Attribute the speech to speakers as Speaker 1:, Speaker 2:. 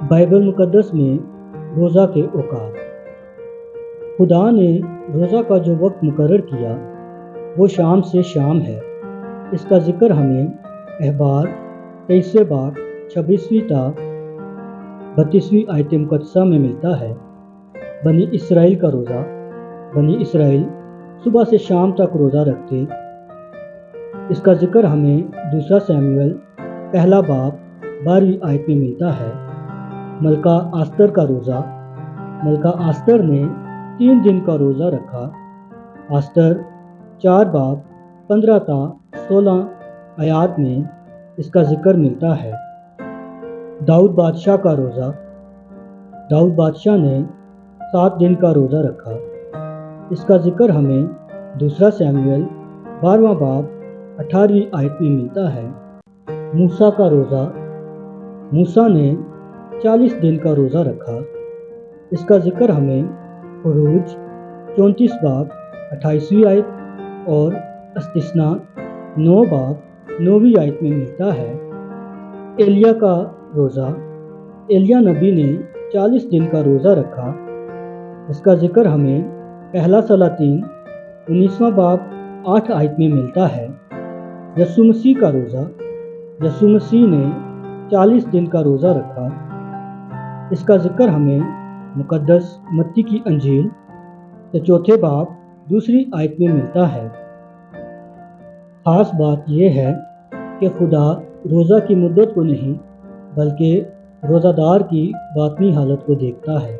Speaker 1: Bible مقدس میں روزہ کے اوقات۔ خدا نے روزہ کا جو وقت مقرر کیا وہ شام سے شام ہے۔ اس کا ذکر ہمیں احبار 23 باب 26 تا 32 آیت مقدسہ میں ملتا ہے۔ بنی اسرائیل کا روزہ۔ بنی اسرائیل صبح سے شام تک روزہ رکھتے۔ اس کا ذکر ہمیں دوسرا سیموئیل پہلا باب 12 آیت میں ملتا ہے۔ ملکہ آستر کا روزہ۔ ملکہ آستر نے 3 دن کا روزہ رکھا۔ آستر 4 باب 15 تا 16 آیات میں اس کا ذکر ملتا ہے۔ داؤد بادشاہ کا روزہ۔ داؤد بادشاہ نے 7 دن کا روزہ رکھا۔ اس کا ذکر ہمیں دوسرا سیموئیل 12واں باب 18 آیت میں ملتا ہے۔ موسیٰ کا روزہ۔ موسیٰ نے 40 دن کا روزہ رکھا۔ اس کا ذکر ہمیں خروج 34 باب 28 آیت اور استثناء 9 باب 9 آیت میں ملتا ہے۔ ایلیاہ کا روزہ۔ ایلیاہ نبی نے 40 دن کا روزہ رکھا۔ اس کا ذکر ہمیں پہلا سلاطین 19واں باب 8 آیت میں ملتا ہے۔ یسوع مسیح کا روزہ۔ یسوع مسیح نے 40 دن کا روزہ رکھا۔ اس کا ذکر ہمیں مقدس متی کی انجیل کے 4 باب 2 آیت میں ملتا ہے۔ خاص بات یہ ہے کہ خدا روزہ کی مدت کو نہیں بلکہ روزہ دار کی باطنی حالت کو دیکھتا ہے۔